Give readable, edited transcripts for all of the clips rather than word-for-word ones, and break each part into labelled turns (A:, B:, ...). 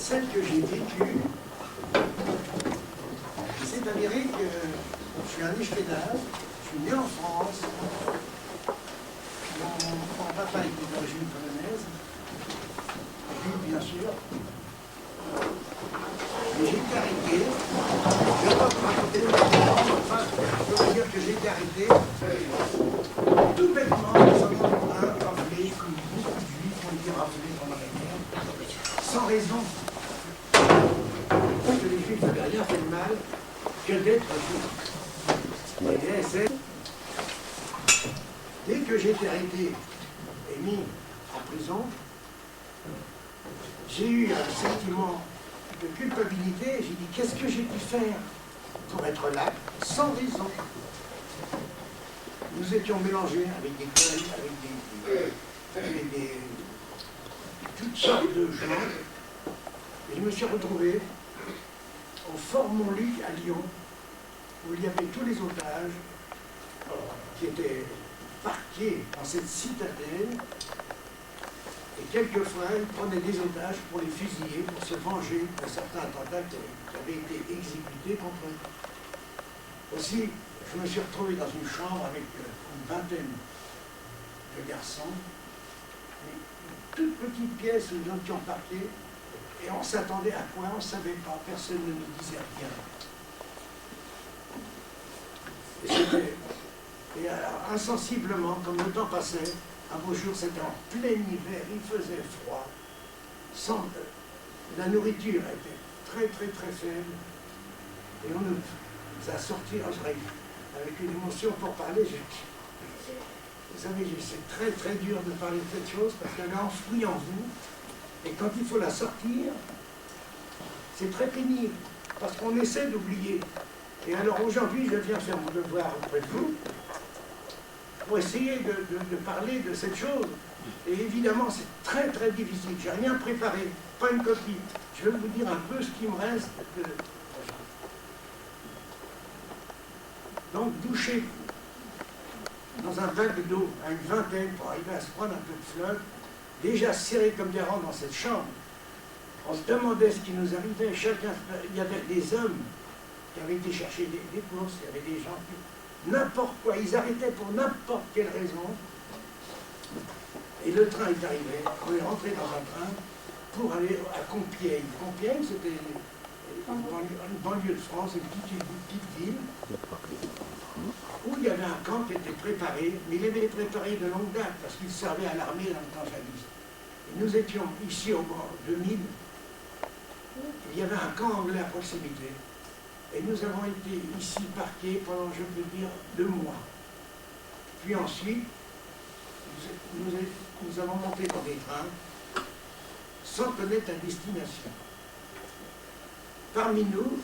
A: celle que j'ai vécue, il s'est avéré que je suis un échevédage, je suis né en France, mon papa était d'origine polonaise, juif bien sûr, mais j'ai été arrêté, je ne vais pas vous raconter le enfin, je veux dire que j'ai été arrêté, tout bêtement, sans raflé, comme beaucoup de juifs ont été raflés pendant la guerre, sans raison. Parce que les juifs n'avaient rien fait de mal que d'être juifs. Dès que j'ai été arrêté et mis en prison, j'ai eu un sentiment de culpabilité. J'ai dit, qu'est-ce que j'ai pu faire pour être là, sans raison? Nous étions mélangés avec des collègues, avec toutes sortes de gens. Et je me suis retrouvé au Fort Montluc à Lyon, où il y avait tous les otages qui étaient parqués dans cette citadelle. Et quelquefois, ils prenaient des otages pour les fusiller, pour se venger d'un certain attentat qui avait été exécuté contre eux. Aussi, je me suis retrouvé dans une chambre avec une vingtaine de garçons, une toute petite pièce où nous étions parqués, et on s'attendait à quoi? On ne savait pas, personne ne nous disait rien. Et alors, insensiblement, comme le temps passait, un beau jour, c'était en plein hiver, il faisait froid, la nourriture était très très très faible, et on nous a sorti, avec une émotion pour parler. Vous savez, c'est très très dur de parler de cette chose parce qu'elle est enfouie en vous, et quand il faut la sortir, c'est très pénible, parce qu'on essaie d'oublier. Et alors aujourd'hui, je viens faire mon devoir auprès de vous, pour essayer de parler de cette chose. Et évidemment, c'est très très difficile. Je n'ai rien préparé, pas une copie. Je vais vous dire un peu ce qui me reste. Donc, doucher dans un bac d'eau à une vingtaine pour arriver à se prendre un peu de flotte, déjà serrés comme des rangs dans cette chambre. On se demandait ce qui nous arrivait. Chacun, il y avait des hommes qui avaient été chercher des courses, il y avait des gens qui... N'importe quoi, ils arrêtaient pour n'importe quelle raison. Et le train est arrivé, on est rentré dans un train pour aller à Compiègne. Compiègne, c'était une banlieue de France, une petite ville, où il y avait un camp qui était préparé, mais il avait été préparé de longue date, parce qu'il servait à l'armée dans le temps jadis. Et nous étions ici au bord de Mine, il y avait un camp anglais à proximité. Et nous avons été ici parqués pendant, je peux dire, 2 mois. Puis ensuite, nous avons monté dans des trains sans connaître la destination. Parmi nous,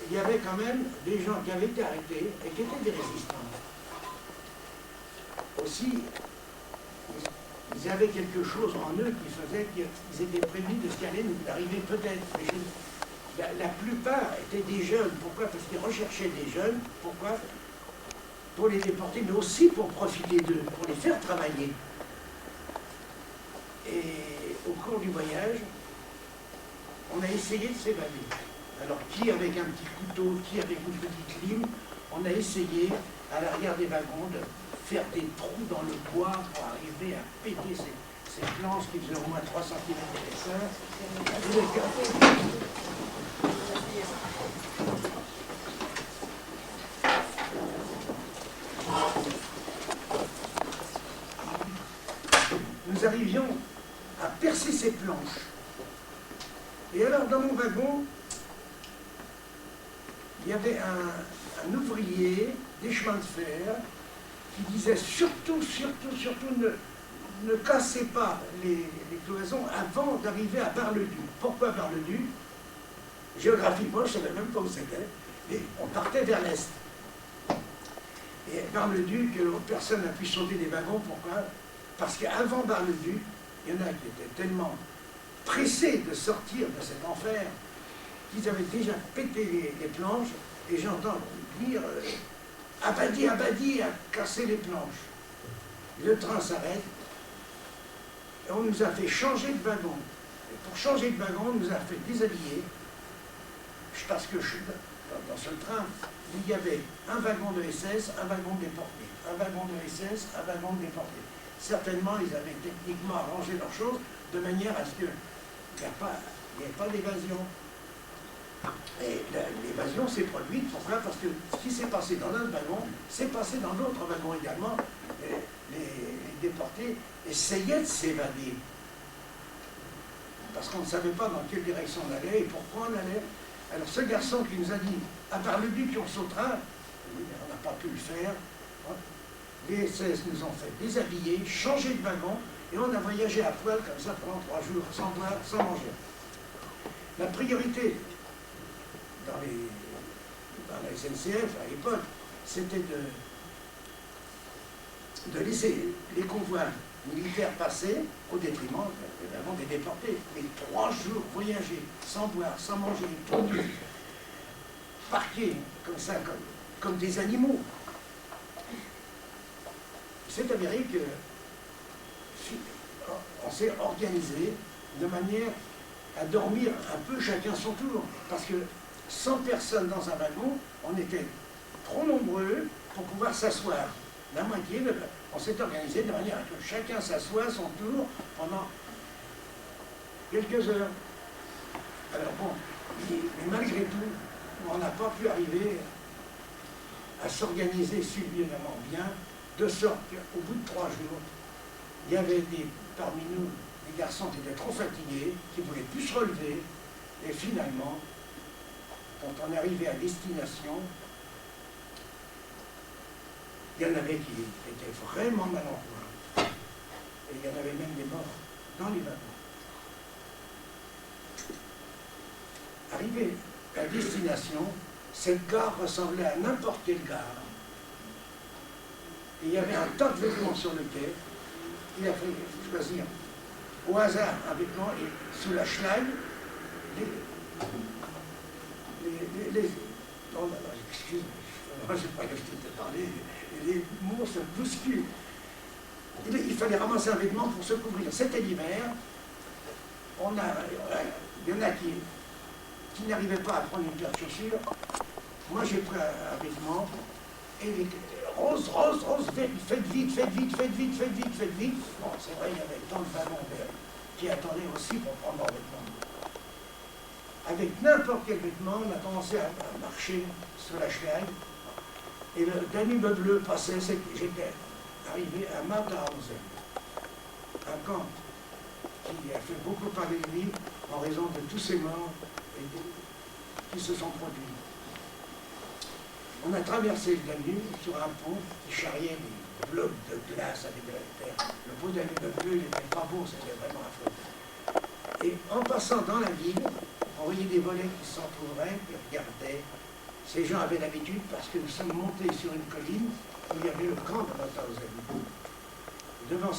A: il y avait quand même des gens qui avaient été arrêtés et qui étaient des résistants. Aussi, ils avaient quelque chose en eux qui faisait qu'ils étaient prévenus de ce qui allait nous arriver peut-être. La plupart étaient des jeunes. Pourquoi? Parce qu'ils recherchaient des jeunes. Pourquoi? Pour les déporter, mais aussi pour profiter d'eux, pour les faire travailler. Et au cours du voyage, on a essayé de s'évader. Alors, qui avec un petit couteau, qui avec une petite lime, on a essayé, à l'arrière des wagons, de faire des trous dans le bois pour arriver à péter ces planches qui faisaient au moins 3 cm d'épaisseur. Nous arrivions à percer ces planches. Et alors, dans mon wagon, il y avait un ouvrier des chemins de fer qui disait surtout ne cassez pas les cloisons avant d'arriver à Bar-le-Duc. Pourquoi Bar-le-Duc? Géographiquement, je ne savais même pas où c'était. Et on partait vers l'est. Et Bar-le-Duc, personne n'a pu sauter des wagons. Pourquoi? Parce qu'avant Bar-le-Duc, il y en a qui étaient tellement pressés de sortir de cet enfer qu'ils avaient déjà pété les planches, et j'entends dire Abadi, Abadi, à casser les planches. Le train s'arrête, et on nous a fait changer de wagon. Et pour changer de wagon, on nous a fait déshabiller, parce que dans ce train, il y avait un wagon de SS, un wagon de déportés. Un wagon de SS, un wagon de déportés. Certainement, ils avaient techniquement arrangé leurs choses de manière à ce qu'il n'y ait pas d'évasion. Et l'évasion s'est produite, pourquoi? Parce que ce qui s'est passé dans notre wagon, s'est passé dans l'autre wagon également. Les déportés essayaient de s'évader. Parce qu'on ne savait pas dans quelle direction on allait et pourquoi on allait. Alors ce garçon qui nous a dit, à part le but qu'on sautera, oui, mais on n'a pas pu le faire. Les SS nous ont fait déshabiller, changer de wagon, et on a voyagé à poil comme ça pendant 3 jours, sans boire, sans manger. La priorité dans la SNCF à l'époque, c'était de laisser les convois militaires passer au détriment évidemment des déportés. Mais 3 jours voyager, sans boire, sans manger, tout nu, parqués comme ça, comme des animaux. C'est avéré que on s'est organisé de manière à dormir un peu chacun son tour. Parce que 100 personnes dans un wagon, on était trop nombreux pour pouvoir s'asseoir. La moitié, on s'est organisé de manière à que chacun s'assoie à son tour pendant quelques heures. Alors bon, mais malgré tout, on n'a pas pu arriver à s'organiser suffisamment bien, de sorte qu'au bout de 3 jours, il y avait parmi nous des garçons qui étaient trop fatigués, qui ne voulaient plus se relever, et finalement, quand on est arrivé à destination, il y en avait qui étaient vraiment mal en point. Et il y en avait même des morts dans les wagons. Arrivé à destination, cette gare ressemblait à n'importe quelle gare. Et il y avait un tas de vêtements sur le quai. Il a fait choisir au hasard un vêtement et sous la schlag, oh là là, excuse-moi, je n'ai pas l'habitude de parler, les mots se bousculent. Il fallait ramasser un vêtement pour se couvrir. C'était l'hiver. Il y en a qui n'arrivaient pas à prendre une paire de chaussures. Moi, j'ai pris un vêtement et rose, faites vite. Bon, c'est vrai, il y avait tant de wagons qui attendaient aussi pour prendre leur vêtement. Avec n'importe quel vêtement, on a commencé à marcher sur la schlag. Et le Danube bleu passait, j'étais arrivé à Mauthausen, un camp qui a fait beaucoup parler de lui en raison de tous ces morts qui se sont produits. On a traversé le Danube sur un pont qui charriait des blocs de glace avec de la terre. Le pont Danube bleu, il n'était pas beau, c'était vraiment affreux. Et en passant dans la ville, on voyait des volets qui s'entrouvraient, qui regardaient. Ces gens avaient l'habitude parce que nous sommes montés sur une colline où il y avait le camp de Mauthausen. Devant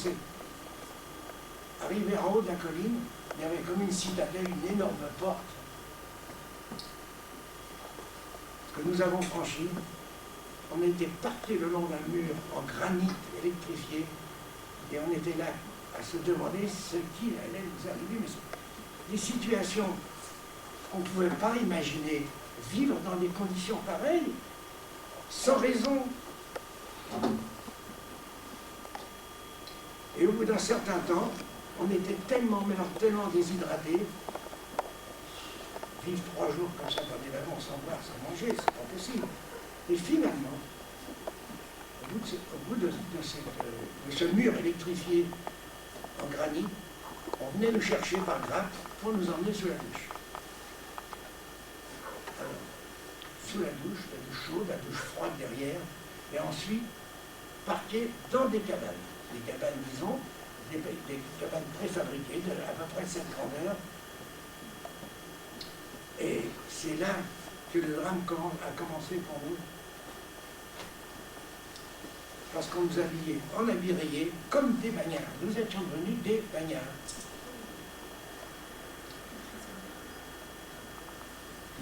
A: arrivé en haut de la colline, il y avait comme une citadelle, une énorme porte que nous avons franchie. On était parqués le long d'un mur en granit électrifié et on était là à se demander ce qui allait nous arriver. Mais des situations qu'on ne pouvait pas imaginer, vivre dans des conditions pareilles, sans raison. Et au bout d'un certain temps, on était tellement déshydratés, vivre 3 jours comme ça dans des wagons sans boire, sans manger, c'est pas possible. Et finalement, au bout de ce mur électrifié en granit, on venait nous chercher par grappe pour nous emmener sous la douche. Alors, sous la douche chaude, la douche froide derrière, et ensuite parqués dans des cabanes. Des cabanes, disons, des cabanes préfabriquées à peu près de cette grandeur. Et c'est là que le drame a commencé pour nous. Parce qu'on nous habillait en habits rayés comme des bagnards. Nous étions devenus des bagnards.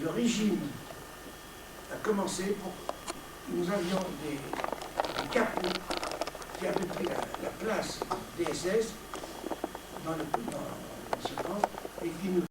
A: Le régime a commencé pour... Nous avions des capots qui avaient pris la place des SS dans ce camp. et qui nous